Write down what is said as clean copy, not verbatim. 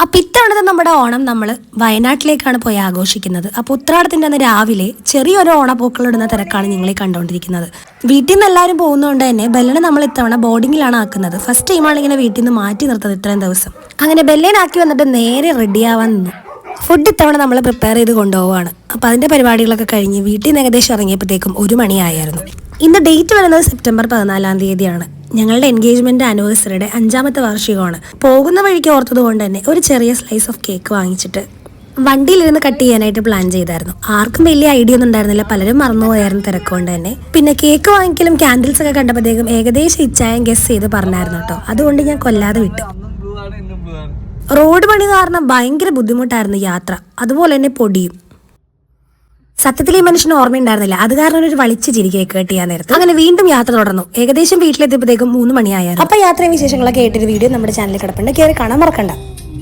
അപ്പം ഇത്തവണത്തെ നമ്മുടെ ഓണം നമ്മൾ വയനാട്ടിലേക്കാണ് പോയി ആഘോഷിക്കുന്നത്. അപ്പോൾ ഉത്രാടത്തിൻ്റെ അന്ന് രാവിലെ ചെറിയൊരു ഓണപ്പൂക്കളിടുന്ന തിരക്കാണ് നിങ്ങളീ കണ്ടുകൊണ്ടിരിക്കുന്നത്. വീട്ടിൽ നിന്ന് എല്ലാവരും പോകുന്നതുകൊണ്ട് തന്നെ ബെല്ലനെ നമ്മൾ ഇത്തവണ ബോർഡിങ്ങിലാണ് ആക്കുന്നത്. ഫസ്റ്റ് ടൈമാണ് ഇങ്ങനെ വീട്ടിൽ നിന്ന് മാറ്റി നിർത്തുന്നത് ഇത്രയും ദിവസം. അങ്ങനെ ബെല്ലേനാക്കി വന്നിട്ട് നേരെ റെഡിയാവാൻ നിന്നു. ഫുഡ് ഇത്തവണ നമ്മൾ പ്രിപ്പയർ ചെയ്ത് കൊണ്ടുപോവുകയാണ്. അപ്പോൾ അതിൻ്റെ പരിപാടികളൊക്കെ കഴിഞ്ഞ് വീട്ടിൽ നിന്ന് ഏകദേശം ഇറങ്ങിയപ്പോഴത്തേക്കും 1 മണിയായിരുന്നു. ഇന്ന് ഡേറ്റ് വരുന്നത് സെപ്റ്റംബർ 14-ാം തീയതിയാണ്. ഞങ്ങളുടെ എൻഗേജ്മെന്റ് ആനിവേഴ്സറിയുടെ 5ാമത്തെ വാർഷികമാണ്. പോകുന്ന വഴിക്ക് ഓർത്തത് കൊണ്ട് തന്നെ ഒരു ചെറിയ സ്ലൈസ് ഓഫ് കേക്ക് വാങ്ങിച്ചിട്ട് വണ്ടിയിലിരുന്ന് കട്ട് ചെയ്യാനായിട്ട് പ്ലാൻ ചെയ്തായിരുന്നു. ആർക്കും വലിയ ഐഡിയ ഒന്നും ഉണ്ടായിരുന്നില്ല, പലരും മറന്നുപോയായിരുന്നു തിരക്കൊണ്ട് തന്നെ. പിന്നെ കേക്ക് വാങ്ങിക്കലും ക്യാൻഡിൽസ് ഒക്കെ കണ്ടപ്പോഴത്തേക്കും ഏകദേശം ഇച്ചായം ഗസ് ചെയ്ത് പറഞ്ഞായിരുന്നു കേട്ടോ. അതുകൊണ്ട് ഞാൻ കൊല്ലാതെ വിട്ടു. റോഡ് പണി കാരണം ഭയങ്കര ബുദ്ധിമുട്ടായിരുന്നു യാത്ര, അതുപോലെ തന്നെ പൊടിയും. സത്യത്തിൽ ഈ മനുഷ്യന് ഓർമ്മയുണ്ടായിരുന്നില്ല, അത് കാരണം ഒരു വളിച്ച് ചിരി കേക്ക് കട്ട് ചെയ്യാൻ നേരത്ത്. അങ്ങനെ വീണ്ടും യാത്ര തുടർന്നു. ഏകദേശം വീട്ടിലെത്തിയപ്പോഴത്തേക്കും 3 മണിയായിരുന്നു. അപ്പൊ യാത്രയും വിശേഷങ്ങളൊക്കെ ആയിട്ടൊരു വീഡിയോ നമ്മുടെ ചാനലിൽ കിടപ്പുണ്ട്, കയറി കാണാൻ മറക്കണ്ട.